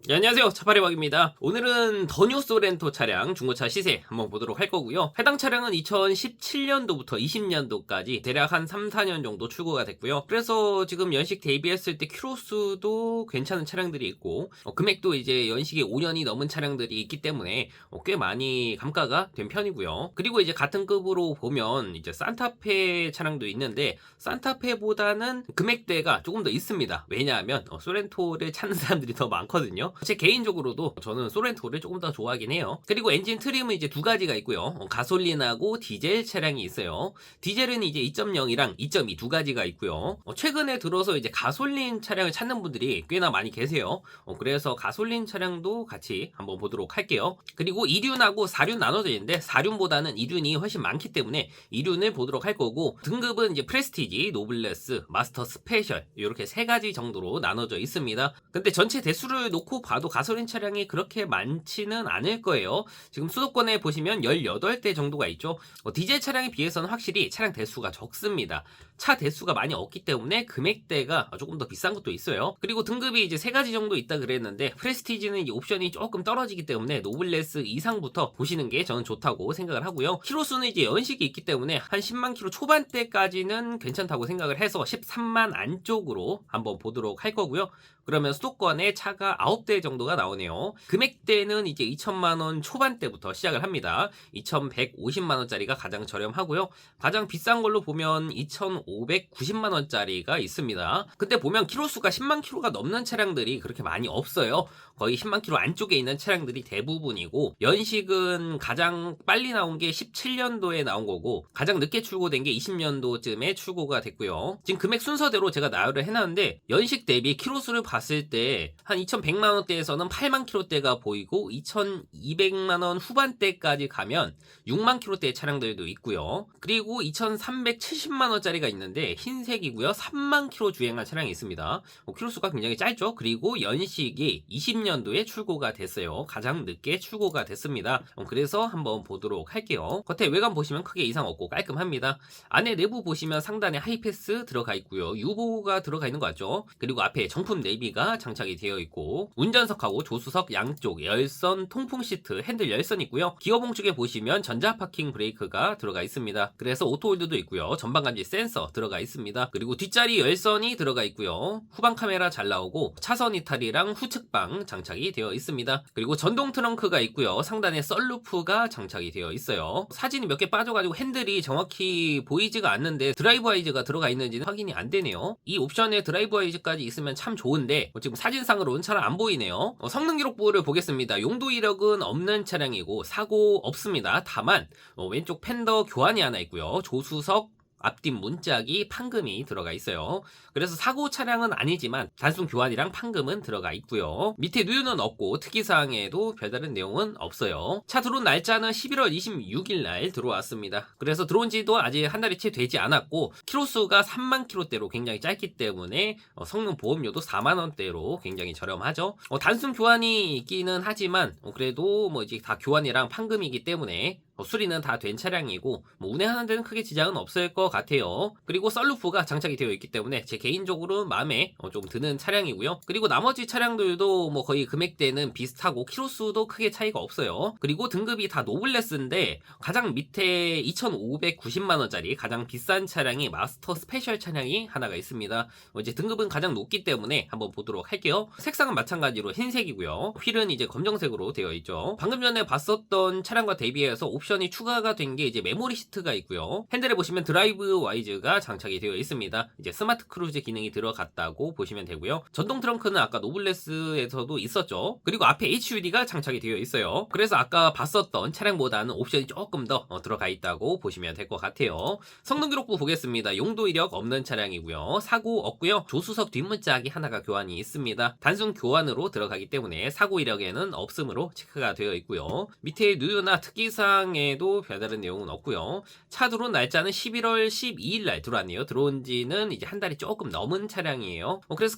네, 안녕하세요. 차파리박입니다. 오늘은 더 뉴 소렌토 차량 중고차 시세 한번 보도록 할 거고요. 해당 차량은 2017년도부터 20년도까지 대략 한 3, 4년 정도 출고가 됐고요. 그래서 지금 연식 대비했을 때 키로수도 괜찮은 차량들이 있고 금액도 이제 연식이 5년이 넘은 차량들이 있기 때문에 꽤 많이 감가가 된 편이고요. 그리고 이제 같은 급으로 보면 이제 산타페 차량도 있는데 산타페보다는 금액대가 조금 더 있습니다. 왜냐하면 소렌토를 찾는 사람들이 더 많거든요. 제 개인적으로도 저는 소렌토를 조금 더 좋아하긴 해요. 그리고 엔진 트림은 이제 두 가지가 있고요. 가솔린하고 디젤 차량이 있어요. 디젤은 이제 2.0이랑 2.2 두 가지가 있고요. 최근에 들어서 이제 가솔린 차량을 찾는 분들이 꽤나 많이 계세요. 그래서 가솔린 차량도 같이 한번 보도록 할게요. 그리고 2륜하고 4륜 나눠져 있는데 4륜보다는 2륜이 훨씬 많기 때문에 2륜을 보도록 할 거고, 등급은 이제 프레스티지, 노블레스, 마스터 스페셜 이렇게 세 가지 정도로 나눠져 있습니다. 근데 전체 대수를 놓고 봐도 가솔린 차량이 그렇게 많지는 않을 거예요. 지금 수도권에 보시면 18대 정도가 있죠. 디젤 차량에 비해서는 확실히 차량 대수가 적습니다. 차 대수가 많이 없기 때문에 금액대가 조금 더 비싼 것도 있어요. 그리고 등급이 이제 세 가지 정도 있다 그랬는데 프레스티지는 이 옵션이 조금 떨어지기 때문에 노블레스 이상부터 보시는 게 저는 좋다고 생각을 하고요. 키로수는 이제 연식이 있기 때문에 한 10만 킬로 초반대까지는 괜찮다고 생각을 해서 13만 안쪽으로 한번 보도록 할 거고요. 그러면 수도권에 차가 9대 정도가 나오네요. 금액대는 이제 2천만원 초반대부터 시작을 합니다. 2,150만원짜리가 가장 저렴하고요. 가장 비싼 걸로 보면 2,590만원짜리가 있습니다. 근데 보면 키로수가 10만 킬로가 넘는 차량들이 그렇게 많이 없어요. 거의 10만 킬로 안쪽에 있는 차량들이 대부분이고, 연식은 가장 빨리 나온 게 17년도에 나온 거고 가장 늦게 출고된 게 20년도쯤에 출고가 됐고요. 지금 금액 순서대로 제가 나열을 해놨는데 연식 대비 키로수를 봤을 때 한 2,100만원대에서는 8만 킬로대가 보이고 2,200만원 후반대까지 가면 6만 킬로대의 차량들도 있고요. 그리고 2,370만원짜리가 있는데 흰색이고요. 3만 킬로 주행한 차량이 있습니다. 키로수가 굉장히 짧죠. 그리고 연식이 20년도에 출고가 됐어요. 가장 늦게 출고가 됐습니다. 그래서 한번 보도록 할게요. 겉에 외관 보시면 크게 이상 없고 깔끔합니다. 안에 내부 보시면 상단에 하이패스 들어가 있고요. 유보가 들어가 있는 거 같죠. 그리고 앞에 정품 내비가 장착이 되어 있고, 운전석하고 조수석 양쪽 열선, 통풍 시트, 핸들 열선 있고요. 기어봉 쪽에 보시면 전자 파킹 브레이크가 들어가 있습니다. 그래서 오토홀드도 있고요. 전방 감지 센서 들어가 있습니다. 그리고 뒷자리 열선이 들어가 있고요. 후방 카메라 잘 나오고 차선 이탈이랑 후측방 장착이 되어 있습니다. 그리고 전동 트렁크가 있고요. 상단에 썰루프가 장착이 되어 있어요. 사진이 몇 개 빠져가지고 핸들이 정확히 보이지가 않는데 드라이브 아이즈가 들어가 있는지는 확인이 안 되네요. 이 옵션에 드라이브 아이즈까지 있으면 참 좋은데 지금 사진상으로는 잘 안 보이네요. 성능 기록부를 보겠습니다. 용도 이력은 없는 차량이고 사고 없습니다. 다만 왼쪽 팬더 교환이 하나 있고요. 조수석 앞뒷 문짝이 판금이 들어가 있어요. 그래서 사고 차량은 아니지만 단순 교환이랑 판금은 들어가 있고요. 밑에 누유는 없고 특이사항에도 별다른 내용은 없어요. 차 들어온 날짜는 11월 26일 날 들어왔습니다. 그래서 들어온 지도 아직 한 달이 채 되지 않았고 키로수가 3만 킬로대로 굉장히 짧기 때문에 성능 보험료도 4만 원대로 굉장히 저렴하죠. 단순 교환이 있기는 하지만 그래도 뭐 이제 다 교환이랑 판금이기 때문에 수리는 다 된 차량이고 운행하는 데는 크게 지장은 없을 것 같아요. 그리고 썬루프가 장착이 되어 있기 때문에 제 개인적으로 마음에 좀 드는 차량이고요. 그리고 나머지 차량들도 뭐 거의 금액대는 비슷하고 키로수도 크게 차이가 없어요. 그리고 등급이 다 노블레스인데 가장 밑에 2,590만원짜리 가장 비싼 차량이 마스터 스페셜 차량이 하나가 있습니다. 이제 등급은 가장 높기 때문에 한번 보도록 할게요. 색상은 마찬가지로 흰색이고요. 휠은 이제 검정색으로 되어 있죠. 방금 전에 봤었던 차량과 대비해서 옵션이 추가가 된 게 이제 메모리 시트가 있고요. 핸들에 보시면 드라이브 와이즈가 장착이 되어 있습니다. 이제 스마트 크루즈 기능이 들어갔다고 보시면 되고요. 전동 트렁크는 아까 노블레스에서도 있었죠. 그리고 앞에 HUD가 장착이 되어 있어요. 그래서 아까 봤었던 차량보다는 옵션이 조금 더 들어가 있다고 보시면 될 것 같아요. 성능 기록부 보겠습니다. 용도 이력 없는 차량이고요. 사고 없고요. 조수석 뒷문짝이 하나가 교환이 있습니다. 단순 교환으로 들어가기 때문에 사고 이력에는 없음으로 체크가 되어 있고요. 밑에 누유나 특이사항 특이사항에도 별다른 내용은 없고요. 차 들어온 날짜는 11월 12일 날 들어왔네요. 들어온 지는 이제 한 달이 조금 넘은 차량이에요. 그래서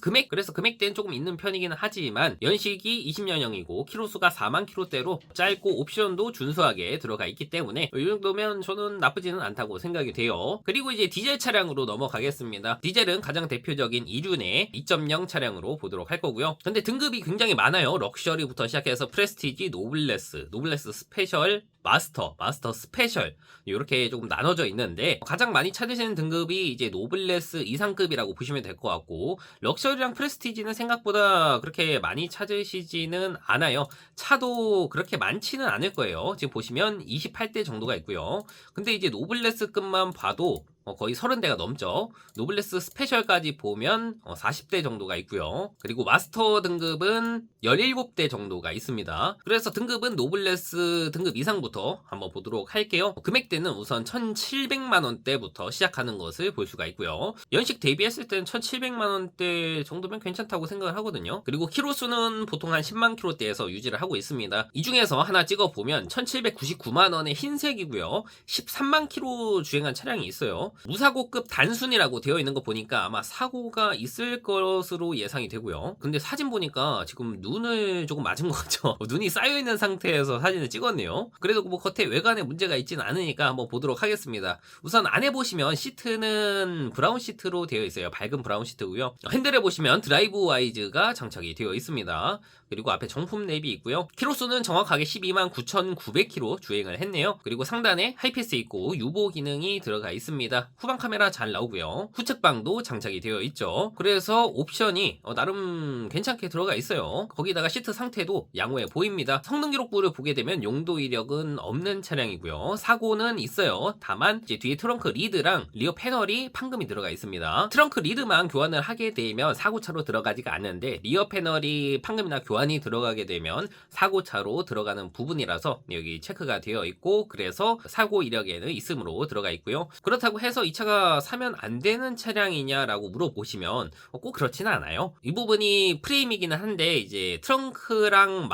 금액대는 조금 있는 편이기는 하지만 연식이 20년형이고 키로수가 4만 킬로대로 짧고 옵션도 준수하게 들어가 있기 때문에 이 정도면 저는 나쁘지는 않다고 생각이 돼요. 그리고 이제 디젤 차량으로 넘어가겠습니다. 디젤은 가장 대표적인 이륜의 2.0 차량으로 보도록 할 거고요. 근데 등급이 굉장히 많아요. 럭셔리부터 시작해서 프레스티지, 노블레스 스페셜, 마스터 스페셜 이렇게 조금 나눠져 있는데 가장 많이 찾으시는 등급이 이제 노블레스 이상급이라고 보시면 될 것 같고 럭셔리랑 프레스티지는 생각보다 그렇게 많이 찾으시지는 않아요. 차도 그렇게 많지는 않을 거예요. 지금 보시면 28대 정도가 있고요. 근데 이제 노블레스급만 봐도 거의 30대가 넘죠. 노블레스 스페셜까지 보면 40대 정도가 있고요. 그리고 마스터 등급은 17대 정도가 있습니다. 그래서 등급은 노블레스 등급 이상부터 한번 보도록 할게요. 금액대는 우선 1,700만원대부터 시작하는 것을 볼 수가 있고요. 연식 대비했을 때는 1,700만원대 정도면 괜찮다고 생각을 하거든요. 그리고 키로수는 보통 한 10만 킬로대에서 유지를 하고 있습니다. 이 중에서 하나 찍어보면 1,799만원의 흰색이고요. 13만 킬로 주행한 차량이 있어요. 무사고급 단순이라고 되어 있는 거 보니까 아마 사고가 있을 것으로 예상이 되고요. 근데 사진 보니까 지금 눈을 조금 맞은 것 같죠. 눈이 쌓여있는 상태에서 사진을 찍었네요. 그래도 뭐 겉에 외관에 문제가 있지는 않으니까 한번 보도록 하겠습니다. 우선 안에 보시면 시트는 브라운 시트로 되어 있어요. 밝은 브라운 시트고요. 핸들에 보시면 드라이브 와이즈가 장착이 되어 있습니다. 그리고 앞에 정품 랩이 있고요. 키로수는 정확하게 12만 9,900km 주행을 했네요. 그리고 상단에 하이패스 있고 유보 기능이 들어가 있습니다. 후방 카메라 잘 나오고요. 후측방도 장착이 되어 있죠. 그래서 옵션이 나름 괜찮게 들어가 있어요. 거기다가 시트 상태도 양호해 보입니다. 성능 기록부를 보게 되면 용도 이력은 없는 차량이고요. 사고는 있어요. 다만 이제 뒤에 트렁크 리드랑 리어 패널이 판금이 들어가 있습니다. 트렁크 리드만 교환을 하게 되면 사고차로 들어가지가 않는데 리어 패널이 판금이나 교환이 들어가게 되면 사고차로 들어가는 부분이라서 여기 체크가 되어 있고 그래서 사고 이력에는 있음으로 들어가 있고요. 그렇다고 해서 이 차가 사면 안 되는 차량이냐라고 물어보시면 꼭 그렇지는 않아요. 이 부분이 프레임이기는 한데 이제 트렁크랑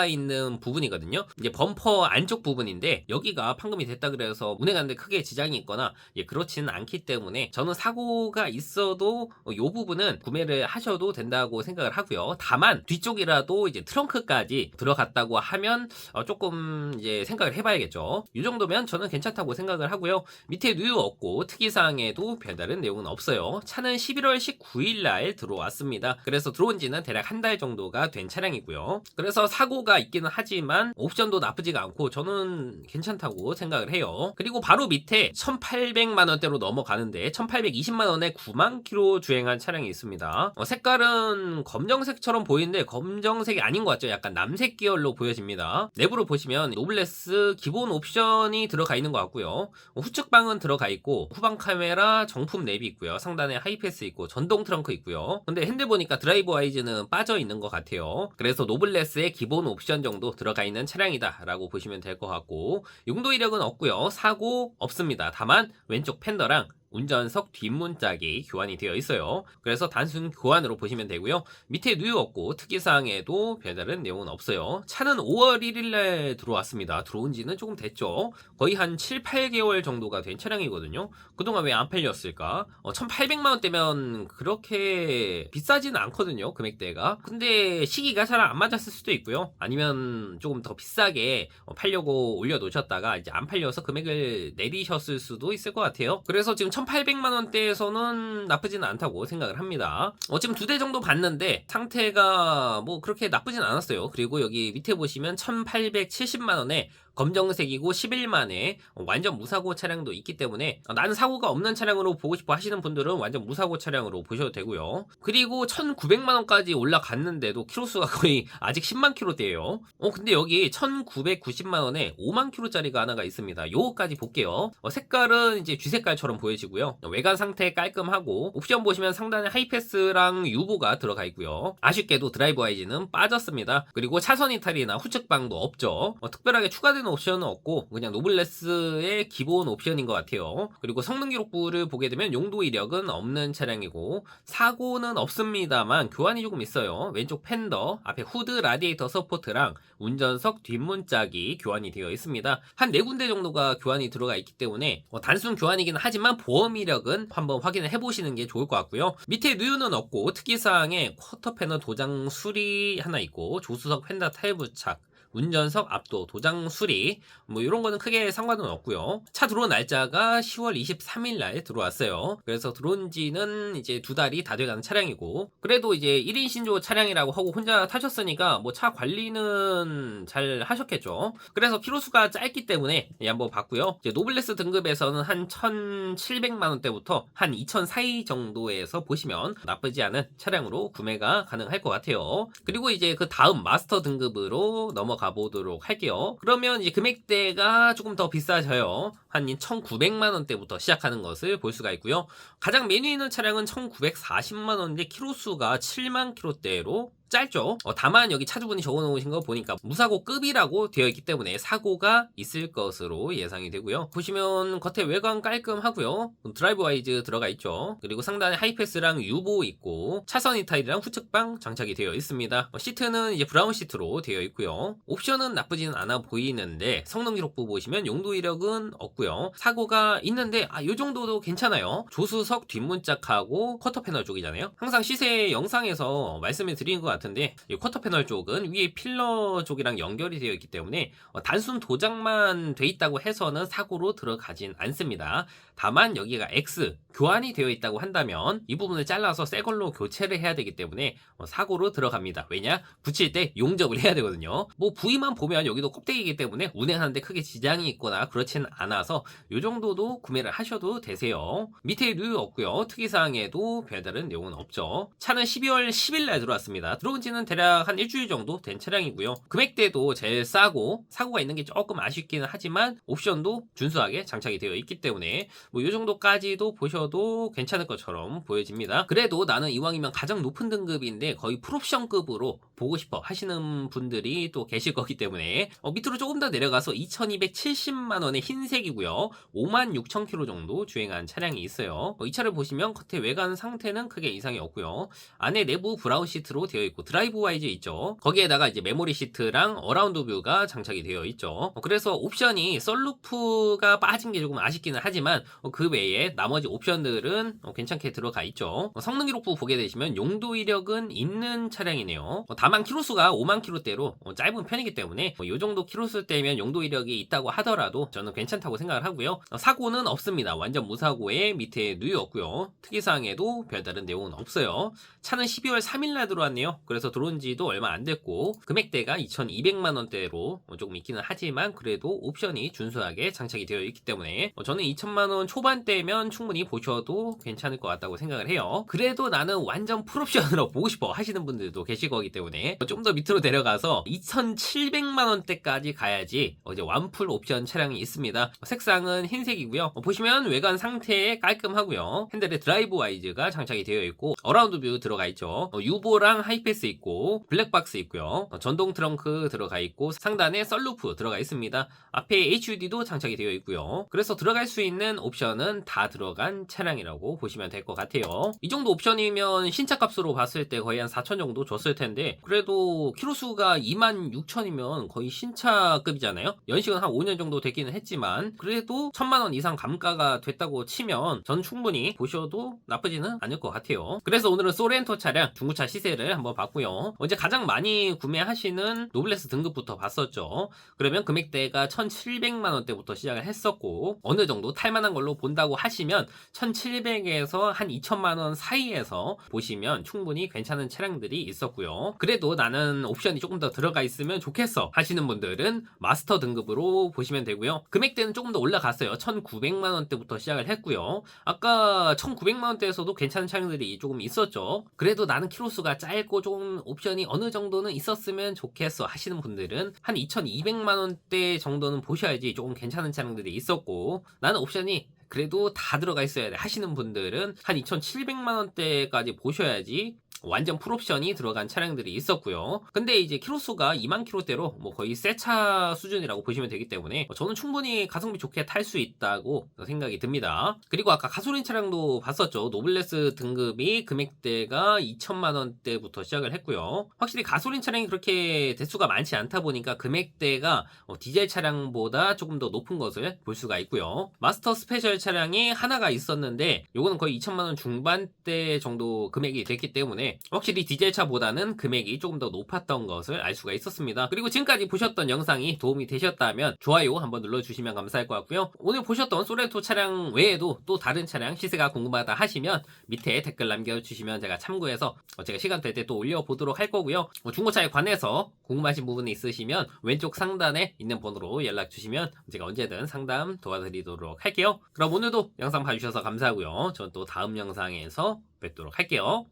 있는 부분이거든요. 이제 범퍼 안쪽 부분인데 여기가 판금이 됐다 그래서 운행하는데 크게 지장이 있거나 그렇지는 않기 때문에 저는 사고가 있어도 이 부분은 구매를 하셔도 된다고 생각을 하고요. 다만 뒤쪽이라도 이제 트렁크까지 들어갔다고 하면 조금 이제 생각을 해봐야겠죠. 이 정도면 저는 괜찮다고 생각을 하고요. 밑에 누유 없고 특이사항에도 별다른 내용은 없어요. 차는 11월 19일 날 들어왔습니다. 그래서 들어온 지는 대략 한 달 정도가 된 차량이고요. 그래서 사고가 있기는 하지만 옵션도 나쁘지가 않고 저는 괜찮다고 생각을 해요. 그리고 바로 밑에 1,800만원대로 넘어가는데 1,820만원에 9만 킬로 주행한 차량이 있습니다. 색깔은 검정색처럼 보이는데 검정색이 아닌 것 같죠? 약간 남색 계열로 보여집니다. 내부를 보시면 노블레스 기본 옵션이 들어가 있는 것 같고요. 후측방은 들어가 있고 후방 카메라 정품 랩이 있고요. 상단에 하이패스 있고 전동 트렁크 있고요. 근데 핸들 보니까 드라이브 와이즈는 빠져 있는 것 같아요. 그래서 노블레스의 기본 옵션 정도 들어가 있는 차량이다 라고 보시면 될 것 같고 용도 이력은 없고요. 사고 없습니다. 다만 왼쪽 팬더랑 운전석 뒷문짝이 교환이 되어 있어요. 그래서 단순 교환으로 보시면 되고요. 밑에 누유 없고 특이사항에도 별다른 내용은 없어요. 차는 5월 1일날 들어왔습니다. 들어온 지는 조금 됐죠. 거의 한 7, 8개월 정도가 된 차량이거든요. 그동안 왜 안 팔렸을까? 1,800만원대면 그렇게 비싸지는 않거든요. 금액대가. 근데 시기가 잘 안 맞았을 수도 있고요. 아니면 조금 더 비싸게 팔려고 올려놓으셨다가 이제 안 팔려서 금액을 내리셨을 수도 있을 것 같아요. 그래서 지금 1,800만원대에서는 나쁘지는 않다고 생각을 합니다. 지금 2대 정도 봤는데 상태가 뭐 그렇게 나쁘진 않았어요. 그리고 여기 밑에 보시면 1,870만원에 검정색이고 11만에 완전 무사고 차량도 있기 때문에 나는 사고가 없는 차량으로 보고 싶어 하시는 분들은 완전 무사고 차량으로 보셔도 되고요. 그리고 1,900만원까지 올라갔는데도 키로수가 거의 아직 10만 킬로대예요. 근데 여기 1,990만원에 5만 킬로짜리가 하나가 있습니다. 요거까지 볼게요. 색깔은 이제 쥐색깔처럼 보여지고요. 외관 상태 깔끔하고 옵션 보시면 상단에 하이패스랑 유보가 들어가 있고요. 아쉽게도 드라이브 와이즈는 빠졌습니다. 그리고 차선 이탈이나 후측방도 없죠. 특별하게 추가된 다른 옵션은 없고 그냥 노블레스의 기본 옵션인 것 같아요. 그리고 성능 기록부를 보게 되면 용도 이력은 없는 차량이고 사고는 없습니다만 교환이 조금 있어요. 왼쪽 팬더, 앞에 후드 라디에이터 서포트랑 운전석 뒷문짝이 교환이 되어 있습니다. 한 4군데 정도가 교환이 들어가 있기 때문에 단순 교환이긴 하지만 보험 이력은 한번 확인을 해보시는 게 좋을 것 같고요. 밑에 누유는 없고 특이사항에 쿼터 패널 도장 수리 하나 있고 조수석 휀다 타일 부착, 운전석 압도 도장 수리 뭐 이런 거는 크게 상관은 없고요. 차 들어온 날짜가 10월 23일 날 들어왔어요. 그래서 들어온 지는 이제 2달이 다 돼가는 차량이고 그래도 이제 1인 신조 차량이라고 하고 혼자 타셨으니까 뭐 차 관리는 잘 하셨겠죠. 그래서 키로수가 짧기 때문에 한번 봤고요. 이제 노블레스 등급에서는 한 1,700만 원대부터 한 2,000 사이 정도에서 보시면 나쁘지 않은 차량으로 구매가 가능할 것 같아요. 그리고 이제 그 다음 마스터 등급으로 넘어가 보도록 할게요. 그러면 이제 금액대가 조금 더 비싸져요. 한 1,900만 원대부터 시작하는 것을 볼 수가 있고요. 가장 메뉴 있는 차량은 1,940만 원인데 키로수가 7만 킬로대로 짧죠. 다만 여기 차주분이 적어놓으신 거 보니까 무사고급이라고 되어 있기 때문에 사고가 있을 것으로 예상이 되고요. 보시면 겉에 외관 깔끔하고요. 드라이브 와이즈 들어가 있죠. 그리고 상단에 하이패스랑 유보 있고 차선 이탈이랑 후측방 장착이 되어 있습니다. 시트는 이제 브라운 시트로 되어 있고요. 옵션은 나쁘지는 않아 보이는데 성능 기록부 보시면 용도 이력은 없고요. 사고가 있는데 요 정도도 괜찮아요. 조수석 뒷문짝하고 쿼터 패널 쪽이잖아요. 항상 시세 영상에서 말씀을 드리는 것 같아요. 같은데 이 쿼터 패널 쪽은 위에 필러 쪽이랑 연결이 되어 있기 때문에 단순 도장만 돼 있다고 해서는 사고로 들어가진 않습니다. 다만 여기가 X 교환이 되어 있다고 한다면 이 부분을 잘라서 새 걸로 교체를 해야 되기 때문에 사고로 들어갑니다. 왜냐? 붙일 때 용접을 해야 되거든요. 뭐 부위만 보면 여기도 껍데기이기 때문에 운행하는데 크게 지장이 있거나 그렇지는 않아서 이 정도도 구매를 하셔도 되세요. 밑에 누유 없고요. 특이사항에도 별다른 내용은 없죠. 차는 12월 10일 날 들어왔습니다. 들어온 지는 대략 한 일주일 정도 된 차량이고요. 금액대도 제일 싸고 사고가 있는 게 조금 아쉽기는 하지만 옵션도 준수하게 장착이 되어 있기 때문에 뭐 이 정도까지도 보셔도 괜찮을 것처럼 보여집니다. 그래도 나는 이왕이면 가장 높은 등급인데 거의 풀옵션급으로 보고 싶어 하시는 분들이 또 계실 거기 때문에 밑으로 조금 더 내려가서 2,270만 원의 흰색이고요. 56,000km 정도 주행한 차량이 있어요. 이 차를 보시면 겉에 외관 상태는 크게 이상이 없고요. 안에 내부 브라운 시트로 되어 있고 드라이브 와이즈 있죠. 거기에다가 이제 메모리 시트랑 어라운드 뷰가 장착이 되어 있죠. 그래서 옵션이 썬루프가 빠진 게 조금 아쉽기는 하지만 그 외에 나머지 옵션들은 괜찮게 들어가 있죠. 성능 기록부 보게 되시면 용도 이력은 있는 차량이네요. 다만 키로수가 5만 킬로대로 짧은 편이기 때문에 이 정도 키로수대면 용도 이력이 있다고 하더라도 저는 괜찮다고 생각을 하고요. 사고는 없습니다. 완전 무사고에 밑에 누유 없고요. 특이사항에도 별다른 내용은 없어요. 차는 12월 3일 날 들어왔네요. 그래서 들어온 지도 얼마 안 됐고 금액대가 2,200만 원대로 조금 있기는 하지만 그래도 옵션이 준수하게 장착이 되어 있기 때문에 저는 2,000만 원 초반대면 충분히 보셔도 괜찮을 것 같다고 생각을 해요. 그래도 나는 완전 풀옵션으로 보고 싶어 하시는 분들도 계실 거기 때문에 좀 더 밑으로 내려가서 2,700만 원대까지 가야지 이제 완풀 옵션 차량이 있습니다. 색상은 흰색이고요. 보시면 외관 상태 깔끔하고요. 핸들에 드라이브 와이즈가 장착이 되어 있고 어라운드 뷰 들어가 있죠. 유보랑 하이패스 있고 블랙박스 있고요. 전동 트렁크 들어가 있고 상단에 썬루프 들어가 있습니다. 앞에 HUD도 장착이 되어 있고요. 그래서 들어갈 수 있는 옵션은 다 들어간 차량이라고 보시면 될 것 같아요. 이 정도 옵션이면 신차 값으로 봤을 때 거의 한 4천 정도 줬을 텐데 그래도 키로수가 26,000이면 거의 신차급이잖아요. 연식은 한 5년 정도 되기는 했지만 그래도 1,000만 원 이상 감가가 됐다고 치면 전 충분히 보셔도 나쁘지는 않을 것 같아요. 그래서 오늘은 소렌토 차량 중고차 시세를 한번 봤고요. 어제 가장 많이 구매하시는 노블레스 등급부터 봤었죠. 그러면 금액대가 1,700만 원대부터 시작을 했었고 어느 정도 탈만한 걸로 본다고 하시면 1,700에서 한 2,000만 원 사이에서 보시면 충분히 괜찮은 차량들이 있었고요. 그래도 나는 옵션이 조금 더 들어가 있으면 좋겠어 하시는 분들은 마스터 등급으로 보시면 되고요. 금액대는 조금 더 올라갔어요. 1,900만 원대부터 시작을 했고요. 아까 1,900만 원대에서도 괜찮은 차량들이 조금 있었죠. 그래도 나는 키로수가 짧고 좀 옵션이 어느 정도는 있었으면 좋겠어 하시는 분들은 한 2,200만 원대 정도는 보셔야지 조금 괜찮은 차량들이 있었고 나는 옵션이 그래도 다 들어가 있어야 돼 하시는 분들은 한 2,700만 원대까지 보셔야지 완전 풀옵션이 들어간 차량들이 있었고요. 근데 이제 키로수가 2만 킬로대로 뭐 거의 새 차 수준이라고 보시면 되기 때문에 저는 충분히 가성비 좋게 탈 수 있다고 생각이 듭니다. 그리고 아까 가솔린 차량도 봤었죠. 노블레스 등급이 금액대가 2천만 원대부터 시작을 했고요. 확실히 가솔린 차량이 그렇게 대수가 많지 않다 보니까 금액대가 디젤 차량보다 조금 더 높은 것을 볼 수가 있고요. 마스터 스페셜 차량이 하나가 있었는데 요거는 거의 2천만 원 중반대 정도 금액이 됐기 때문에 확실히 디젤 차보다는 금액이 조금 더 높았던 것을 알 수가 있었습니다. 그리고 지금까지 보셨던 영상이 도움이 되셨다면 좋아요 한번 눌러주시면 감사할 것 같고요. 오늘 보셨던 소렌토 차량 외에도 또 다른 차량 시세가 궁금하다 하시면 밑에 댓글 남겨주시면 제가 참고해서 제가 시간 될 때 또 올려보도록 할 거고요. 중고차에 관해서 궁금하신 부분이 있으시면 왼쪽 상단에 있는 번호로 연락 주시면 제가 언제든 상담 도와드리도록 할게요. 그럼 오늘도 영상 봐주셔서 감사하고요. 전 또 다음 영상에서 뵙도록 할게요.